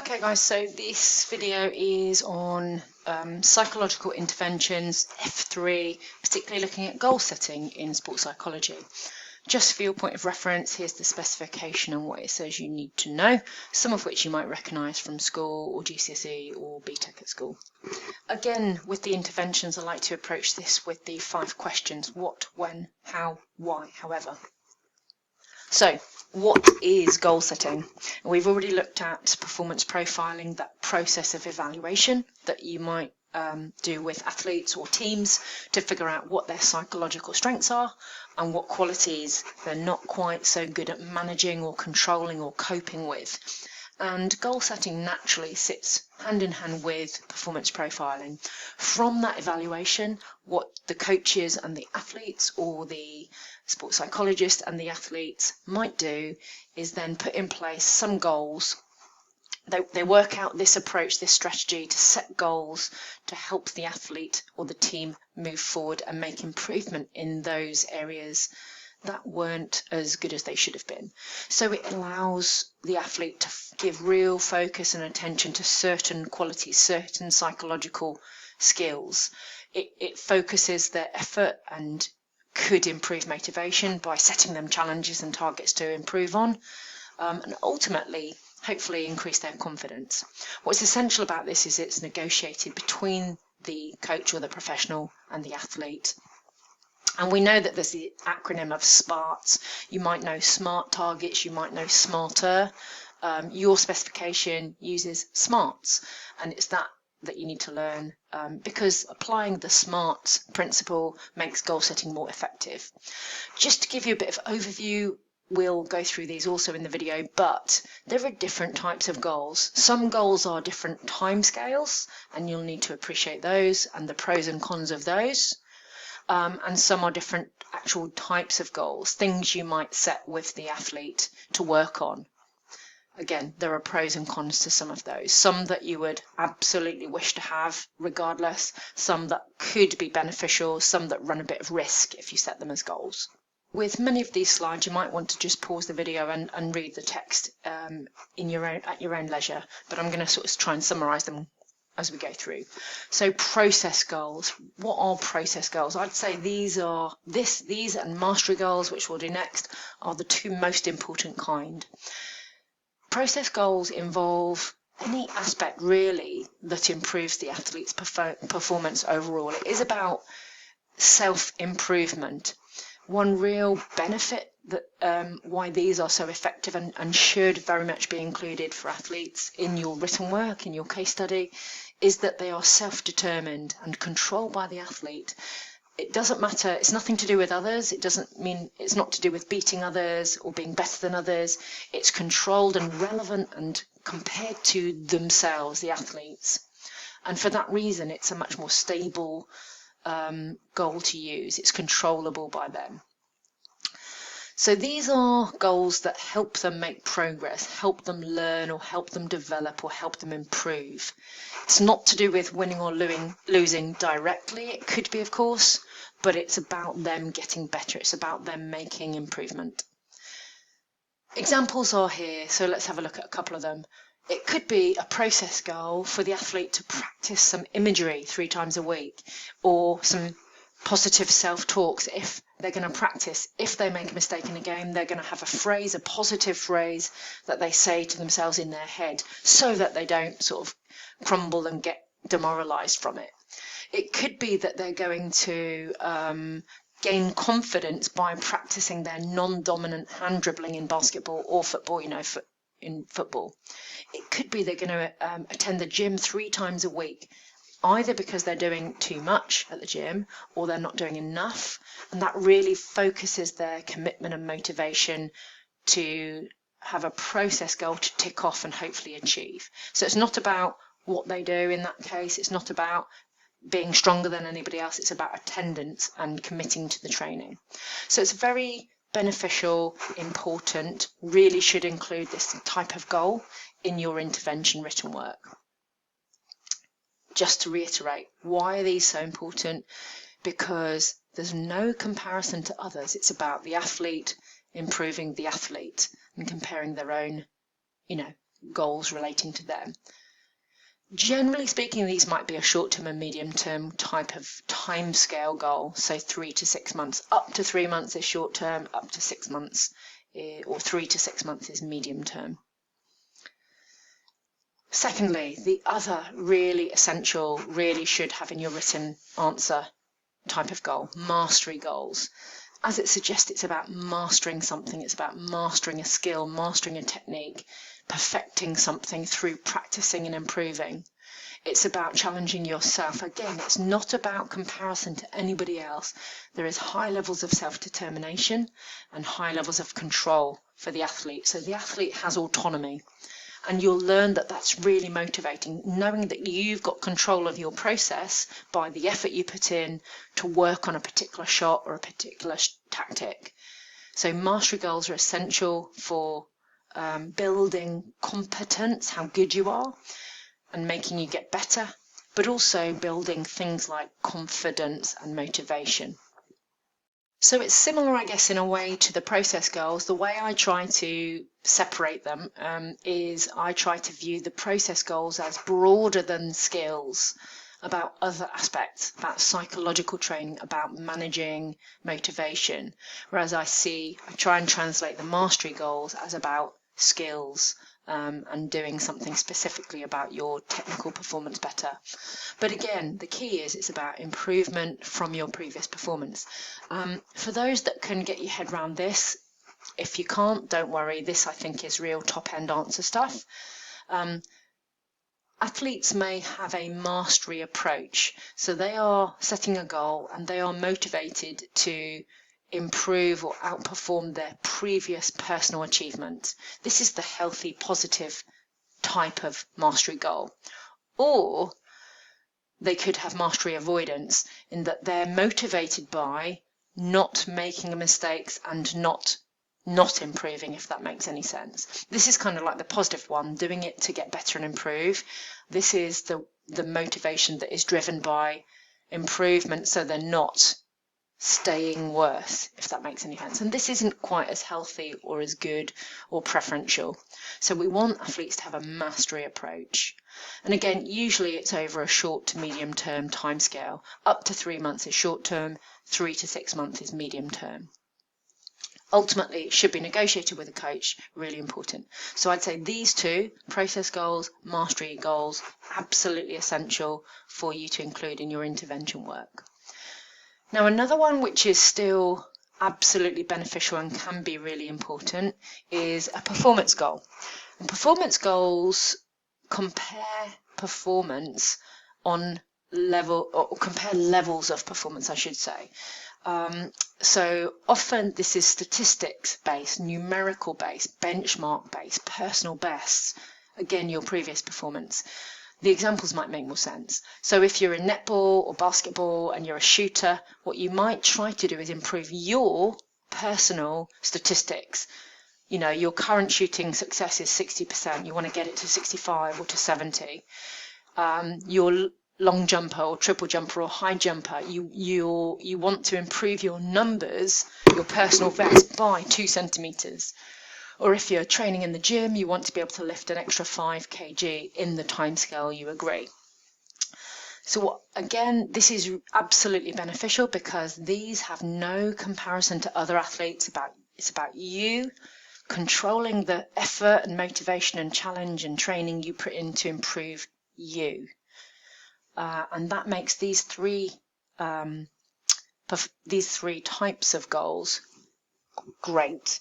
Okay guys, so this video is on psychological interventions, F3, particularly looking at goal setting in sports psychology. Just for your point of reference, here's the specification and what it says you need to know, some of which you might recognise from school or GCSE or BTEC at school. Again, with the interventions, I like to approach this with the 5 questions: what, when, how, why, however. So, what is goal setting? We've already looked at performance profiling, that process of evaluation that you might do with athletes or teams to figure out what their psychological strengths are and what qualities they're not quite so good at managing or controlling or coping with. And goal setting naturally sits hand in hand with performance profiling. From that evaluation, what the coaches and the athletes, or the sports psychologist and the athletes, might do is then put in place some goals. They work out this approach, this strategy to set goals to help the athlete or the team move forward and make improvement in those areas that weren't as good as they should have been. So it allows the athlete to give real focus and attention to certain qualities, certain psychological skills. It focuses their effort and could improve motivation by setting them challenges and targets to improve on, and ultimately, hopefully, increase their confidence. What's essential about this is it's negotiated between the coach or the professional and the athlete. And we know that there's the acronym of SMART. You might know SMART targets, you might know SMARTer. Your specification uses SMARTs, and it's that you need to learn because applying the SMART principle makes goal setting more effective. Just to give you a bit of overview, we'll go through these also in the video, but there are different types of goals. Some goals are different timescales, and you'll need to appreciate those and the pros and cons of those. And some are different actual types of goals, things you might set with the athlete to work on. Again, there are pros and cons to some of those. Some that you would absolutely wish to have regardless, some that could be beneficial, some that run a bit of risk if you set them as goals. With many of these slides, you might want to just pause the video and read the text at your own leisure, but I'm going to sort of try and summarise them as we go through. So process goals. What are process goals? I'd say these and mastery goals, which we'll do next, are the 2 most important kind. Process goals involve any aspect really that improves the athlete's performance overall. It is about self-improvement. One real benefit that why these are so effective and should very much be included for athletes in your written work, in your case study, is that they are self-determined and controlled by the athlete. It doesn't matter, it's nothing to do with others, it doesn't mean it's not to do with beating others or being better than others. It's controlled and relevant and compared to themselves, the athletes. And for that reason, it's a much more stable goal to use. It's controllable by them. So these are goals that help them make progress, help them learn or help them develop or help them improve. It's not to do with winning or losing directly. It could be, of course, but it's about them getting better. It's about them making improvement. Examples are here, so let's have a look at a couple of them. It could be a process goal for the athlete to practice some imagery 3 times a week, or some positive self-talks. If they're going to practice, if they make a mistake in a game, they're going to have a phrase, a positive phrase that they say to themselves in their head so that they don't sort of crumble and get demoralized from it. It could be that they're going to gain confidence by practicing their non-dominant hand dribbling in basketball or football, in football. It could be they're going to attend the gym 3 times a week, either because they're doing too much at the gym or they're not doing enough, and that really focuses their commitment and motivation to have a process goal to tick off and hopefully achieve. So it's not about what they do in that case, it's not about being stronger than anybody else, it's about attendance and committing to the training. So it's very beneficial, important, really should include this type of goal in your intervention written work. Just to reiterate, why are these so important? Because there's no comparison to others. It's about the athlete improving the athlete and comparing their own, goals relating to them. Generally speaking, these might be a short-term and medium-term type of timescale goal, so 3 to 6 months. Up to 3 months is short-term, up to 6 months, or 3 to 6 months is medium-term. Secondly, the other really essential, really should have in your written answer type of goal, mastery goals. As it suggests, it's about mastering something, it's about mastering a skill, mastering a technique, perfecting something through practicing and improving. It's about challenging yourself. Again, it's not about comparison to anybody else. There is high levels of self-determination and high levels of control for the athlete. So the athlete has autonomy. And you'll learn that that's really motivating, knowing that you've got control of your process by the effort you put in to work on a particular shot or a particular tactic. So mastery goals are essential for building competence, how good you are, and making you get better, but also building things like confidence and motivation. So it's similar, I guess, in a way to the process goals. The way I try to separate them is I try to view the process goals as broader than skills, about other aspects, about psychological training, about managing motivation. Whereas I try and translate the mastery goals as about skills and doing something specifically about your technical performance better. But again, the key is it's about improvement from your previous performance. For those that can get your head around this, if you can't, don't worry. This, I think, is real top-end answer stuff. Athletes may have a mastery approach. So they are setting a goal and they are motivated to improve or outperform their previous personal achievement. This is the healthy, positive type of mastery goal. Or they could have mastery avoidance, in that they're motivated by not making mistakes and not improving, if that makes any sense. This is kind of like the positive one, doing it to get better and improve. This is the motivation that is driven by improvement, so they're not staying worse, if that makes any sense. And this isn't quite as healthy or as good or preferential. So we want athletes to have a mastery approach. And again, usually it's over a short to medium term timescale. Up to 3 months is short term, 3 to 6 months is medium term. Ultimately, it should be negotiated with a coach, really important. So I'd say these two, process goals, mastery goals, absolutely essential for you to include in your intervention work. Now, another one which is still absolutely beneficial and can be really important is a performance goal. And performance goals compare performance on level, or compare levels of performance, I should say. So often this is statistics based, numerical based, benchmark based, personal bests, again, your previous performance. The examples might make more sense. So if you're in netball or basketball and you're a shooter, what you might try to do is improve your personal statistics. You know, your current shooting success is 60%. You want to get it to 65 or to 70. Your long jumper or triple jumper or high jumper, you want to improve your numbers, your personal best, by 2 centimeters. Or if you're training in the gym, you want to be able to lift an extra 5 kg in the timescale you agree. So again, this is absolutely beneficial because these have no comparison to other athletes. It's about you controlling the effort and motivation and challenge and training you put in to improve you. And that makes these three types of goals great.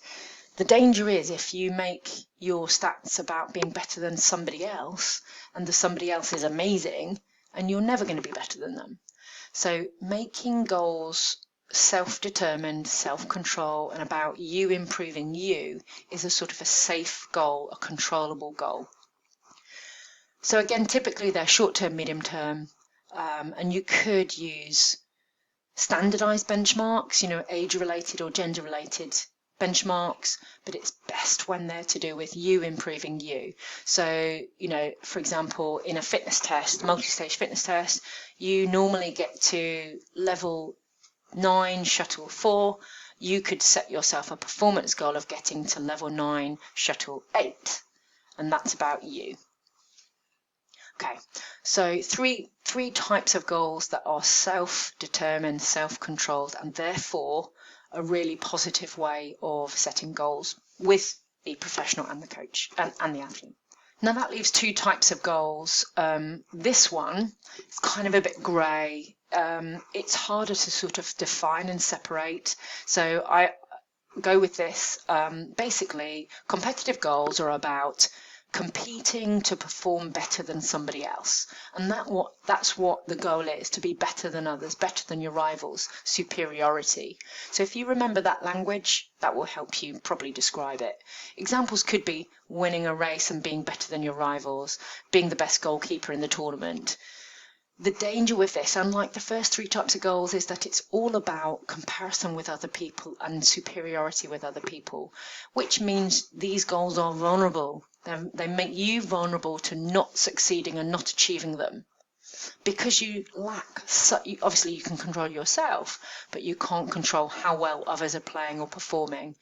The danger is if you make your stats about being better than somebody else, and the somebody else is amazing, and you're never going to be better than them. So making goals self-determined, self-control, and about you improving you is a sort of a safe goal, a controllable goal. So again, typically they're short-term, medium-term, and you could use standardized benchmarks, age-related or gender-related benchmarks, but it's best when they're to do with you improving you. So, for example, in a fitness test, multi-stage fitness test, you normally get to level 9, shuttle 4. You could set yourself a performance goal of getting to level 9, shuttle 8. and that's about you. Okay, so three types of goals that are self-determined, self-controlled, and therefore a really positive way of setting goals with the professional and the coach and the athlete. Now that leaves two types of goals. This one is kind of a bit grey. It's harder to sort of define and separate. So I go with this. Basically, competitive goals are about competing to perform better than somebody else, and that's what the goal is, to be better than others, better than your rivals, superiority. So if you remember that language, that will help you probably describe it. Examples could be winning a race and being better than your rivals, being the best goalkeeper in the tournament. The danger with this, unlike the first three types of goals, is that it's all about comparison with other people and superiority with other people, which means these goals are vulnerable. They make you vulnerable to not succeeding and not achieving them because you lack. Obviously, you can control yourself, but you can't control how well others are playing or performing.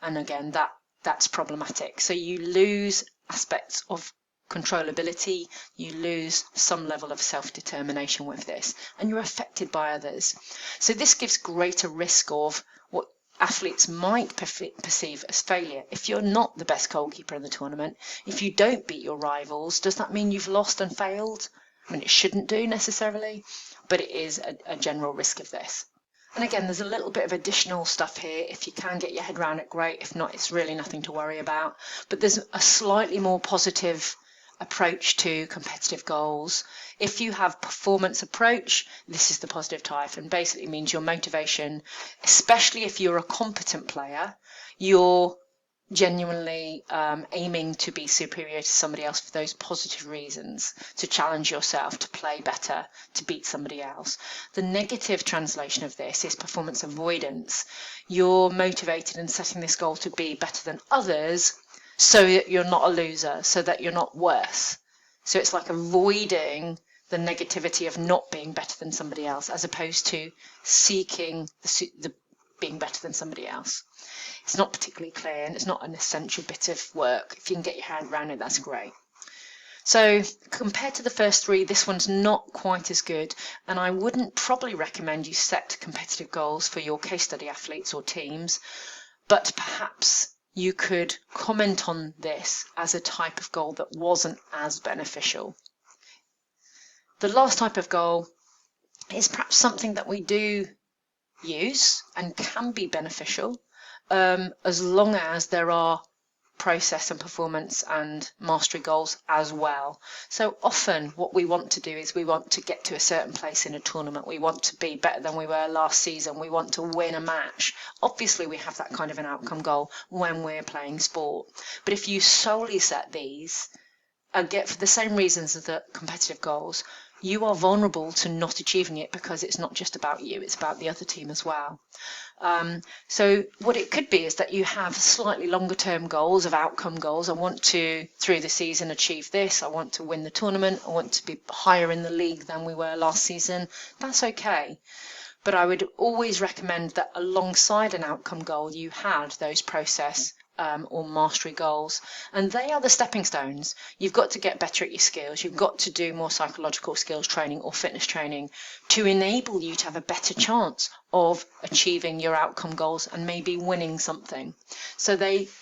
And again, that's problematic. So you lose aspects of controllability, you lose some level of self-determination with this, and you're affected by others. So this gives greater risk of what athletes might perceive as failure. If you're not the best goalkeeper in the tournament, if you don't beat your rivals, does that mean you've lost and failed? I mean, it shouldn't do necessarily, but it is a general risk of this. And again, there's a little bit of additional stuff here. If you can get your head around it, great. If not, it's really nothing to worry about. But there's a slightly more positive approach to competitive goals. If you have performance approach, this is the positive type, and basically means your motivation, especially if you're a competent player, you're genuinely aiming to be superior to somebody else for those positive reasons, to challenge yourself, to play better, to beat somebody else. The negative translation of this is performance avoidance. You're motivated and setting this goal to be better than others so that you're not a loser, so that you're not worse. So it's like avoiding the negativity of not being better than somebody else, as opposed to seeking the being better than somebody else. It's not particularly clear, and it's not an essential bit of work. If you can get your head around it, that's great. So compared to the first three, this one's not quite as good, and I wouldn't probably recommend you set competitive goals for your case study athletes or teams, but perhaps you could comment on this as a type of goal that wasn't as beneficial. The last type of goal is perhaps something that we do use and can be beneficial, as long as there are process and performance and mastery goals as well. So often what we want to do is we want to get to a certain place in a tournament. We want to be better than we were last season. We want to win a match. Obviously we have that kind of an outcome goal when we're playing sport. But if you solely set these get for the same reasons as the competitive goals, you are vulnerable to not achieving it, because it's not just about you, it's about the other team as well. So what it could be is that you have slightly longer term goals of outcome goals. I want to, through the season, achieve this. I want to win the tournament. I want to be higher in the league than we were last season. That's okay. But I would always recommend that alongside an outcome goal, you had those process or mastery goals, and they are the stepping stones. You've got to get better at your skills. You've got to do more psychological skills training or fitness training to enable you to have a better chance of achieving your outcome goals and maybe winning something. So it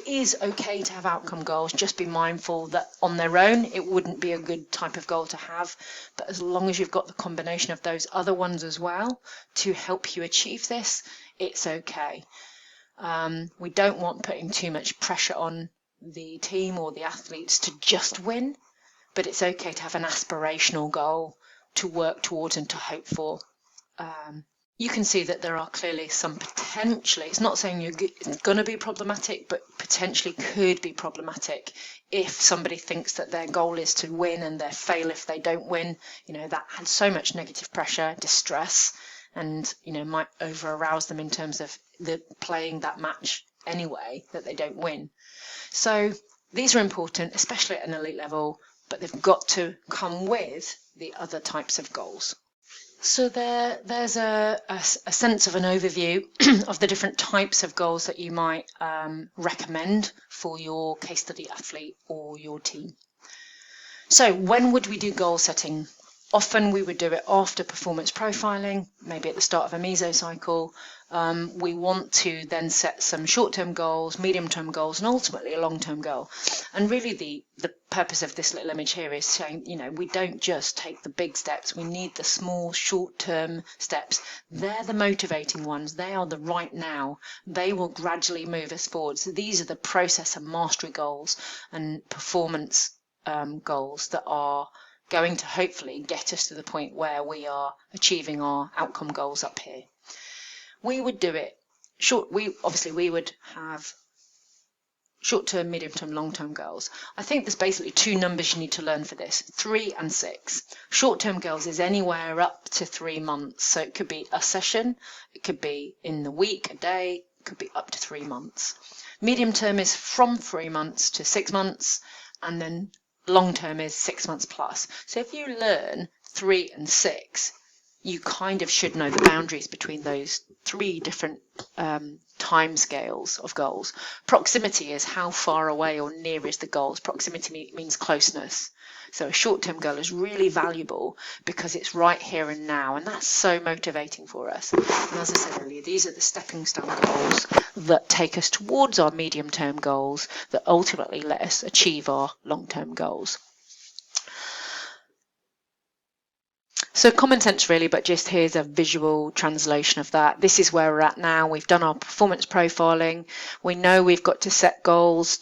is okay to have outcome goals. Just be mindful that on their own it wouldn't be a good type of goal to have, but as long as you've got the combination of those other ones as well to help you achieve this, it's okay. We don't want putting too much pressure on the team or the athletes to just win, but it's okay to have an aspirational goal to work towards and to hope for. You can see that there are clearly some potentially, it's not saying it's going to be problematic, but potentially could be problematic if somebody thinks that their goal is to win and they fail if they don't win. That had so much negative pressure, distress, and might over arouse them in terms of playing that match anyway, that they don't win. So these are important, especially at an elite level, but they've got to come with the other types of goals. So there's a sense of an overview of the different types of goals that you might recommend for your case study athlete or your team. So when would we do goal setting? Often we would do it after performance profiling, maybe at the start of a mesocycle. We want to then set some short-term goals, medium-term goals, and ultimately a long-term goal. And really the purpose of this little image here is saying, we don't just take the big steps, we need the small, short-term steps. They're the motivating ones. They are the right now. They will gradually move us forward. So these are the process and mastery goals and performance goals that are going to hopefully get us to the point where we are achieving our outcome goals up here. We would do it short. We would have short-term, medium-term, long-term goals. I think there's basically two numbers you need to learn for this: 3 and 6. Short-term goals is anywhere up to 3 months, so it could be a session, it could be in the week, a day, it could be up to 3 months. Medium-term is from 3 months to 6 months, and then long term is 6 months plus. So if you learn 3 and 6, you kind of should know the boundaries between those 3 different time scales of goals. Proximity is how far away or near is the goals. Proximity means closeness. So a short-term goal is really valuable because it's right here and now, and that's so motivating for us. And as I said earlier, these are the stepping stone goals that take us towards our medium-term goals that ultimately let us achieve our long-term goals. So common sense really, but just here's a visual translation of that. This is where we're at now. We've done our performance profiling. We know we've got to set goals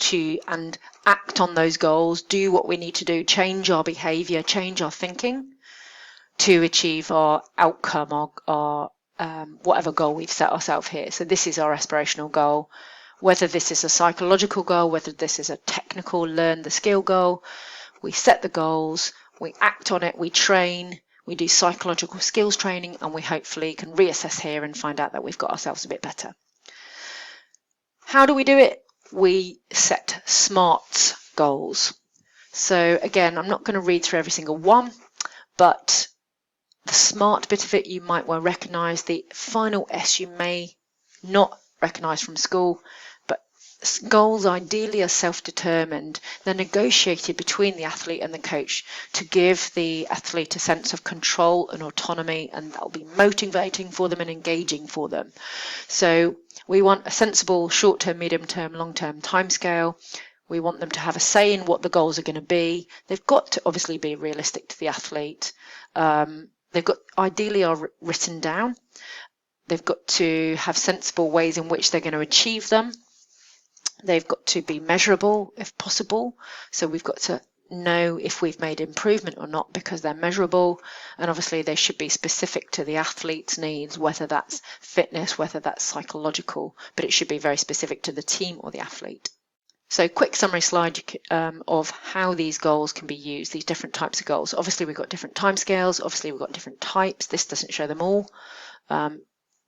and act on those goals, do what we need to do, change our behaviour, change our thinking to achieve our outcome, our whatever goal we've set ourselves here. So this is our aspirational goal. Whether this is a psychological goal, whether this is a technical learn the skill goal, we set the goals, we act on it, we train, we do psychological skills training, and we hopefully can reassess here and find out that we've got ourselves a bit better. How do we do it? We set SMART goals. So again, I'm not going to read through every single one, but the SMART bit of it you might well recognise. The final S you may not recognise from school, but goals ideally are self-determined. They're negotiated between the athlete and the coach to give the athlete a sense of control and autonomy, and that'll be motivating for them and engaging for them. So we want a sensible short-term, medium-term, long-term timescale. We want them to have a say in what the goals are going to be. They've got to obviously be realistic to the athlete. They've got ideally are written down. They've got to have sensible ways in which they're going to achieve them. They've got to be measurable if possible. So we've got to know if we've made improvement or not because they're measurable. And obviously they should be specific to the athlete's needs, whether that's fitness, whether that's psychological, but it should be very specific to the team or the athlete. So quick summary slide of how these goals can be used, these different types of goals. Obviously we've got different timescales, obviously we've got different types. This doesn't show them all.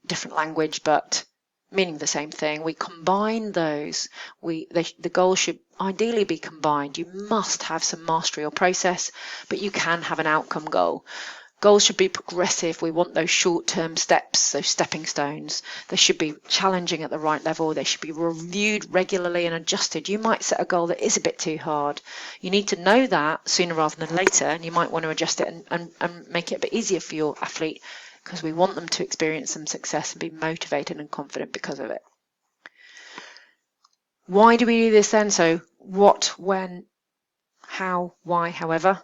Different language, but meaning the same thing. We combine those. The goals should ideally be combined. You must have some mastery or process, but you can have an outcome goal. Goals should be progressive. We want those short-term steps, those stepping stones. They should be challenging at the right level. They should be reviewed regularly and adjusted. You might set a goal that is a bit too hard. You need to know that sooner rather than later, and you might want to adjust it and make it a bit easier for your athlete, because we want them to experience some success and be motivated and confident because of it. Why do we do this then? So what, when, how, why, however.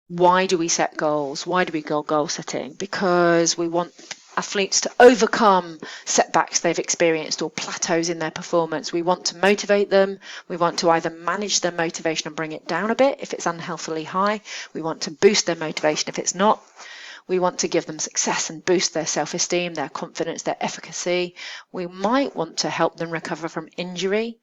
Why do we set goals? Why do we go goal setting? Because we want athletes to overcome setbacks they've experienced or plateaus in their performance. We want to motivate them. We want to either manage their motivation and bring it down a bit if it's unhealthily high. We want to boost their motivation if it's not. We want to give them success and boost their self-esteem, their confidence, their efficacy. We might want to help them recover from injury.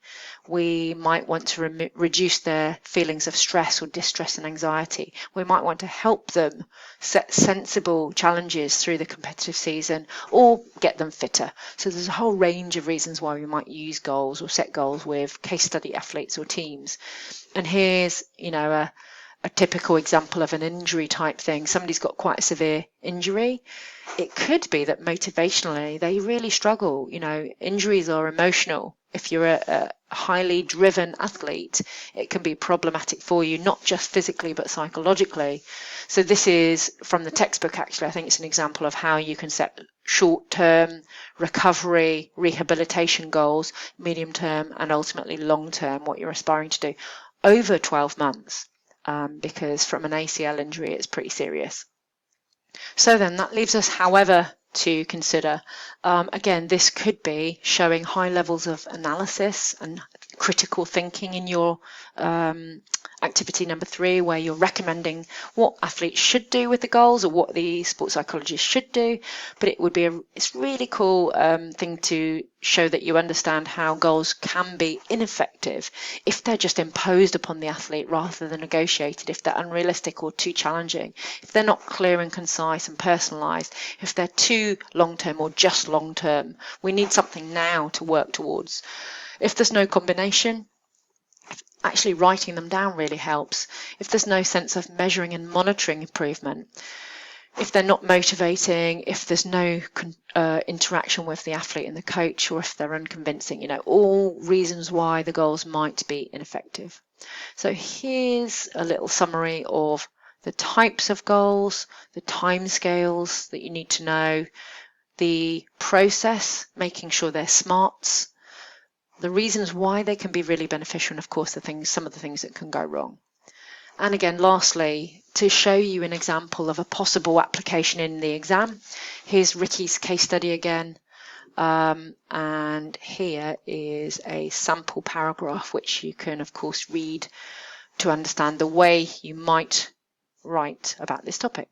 We might want to reduce their feelings of stress or distress and anxiety. We might want to help them set sensible challenges through the competitive season or get them fitter. So there's a whole range of reasons why we might use goals or set goals with case study athletes or teams. And here's, a typical example of an injury type thing. Somebody's got quite a severe injury. It could be that motivationally they really struggle. You know, injuries are emotional. If you're a highly driven athlete, it can be problematic for you, not just physically but psychologically. So this is from the textbook, actually. I think it's an example of how you can set short-term recovery, rehabilitation goals, medium-term and ultimately long-term, what you're aspiring to do over 12 months. Because from an ACL injury, it's pretty serious. So then that leaves us, however, to consider. Again, this could be showing high levels of analysis and critical thinking in your activity number 3, where you're recommending what athletes should do with the goals or what the sports psychologist should do. But it would be it's really cool thing to show that you understand how goals can be ineffective if they're just imposed upon the athlete rather than negotiated, if they're unrealistic or too challenging, if they're not clear and concise and personalised, if they're too long-term or just long-term. We need something now to work towards. If there's no combination, actually writing them down really helps. If there's no sense of measuring and monitoring improvement, if they're not motivating, if there's no interaction with the athlete and the coach, or if they're unconvincing, you know, all reasons why the goals might be ineffective. So here's a little summary of the types of goals, the timescales that you need to know, the process, making sure they're smarts, the reasons why they can be really beneficial, and of course some of the things that can go wrong. And again, lastly, to show you an example of a possible application in the exam, here's Ricky's case study again. And here is a sample paragraph which you can, of course, read to understand the way you might write about this topic.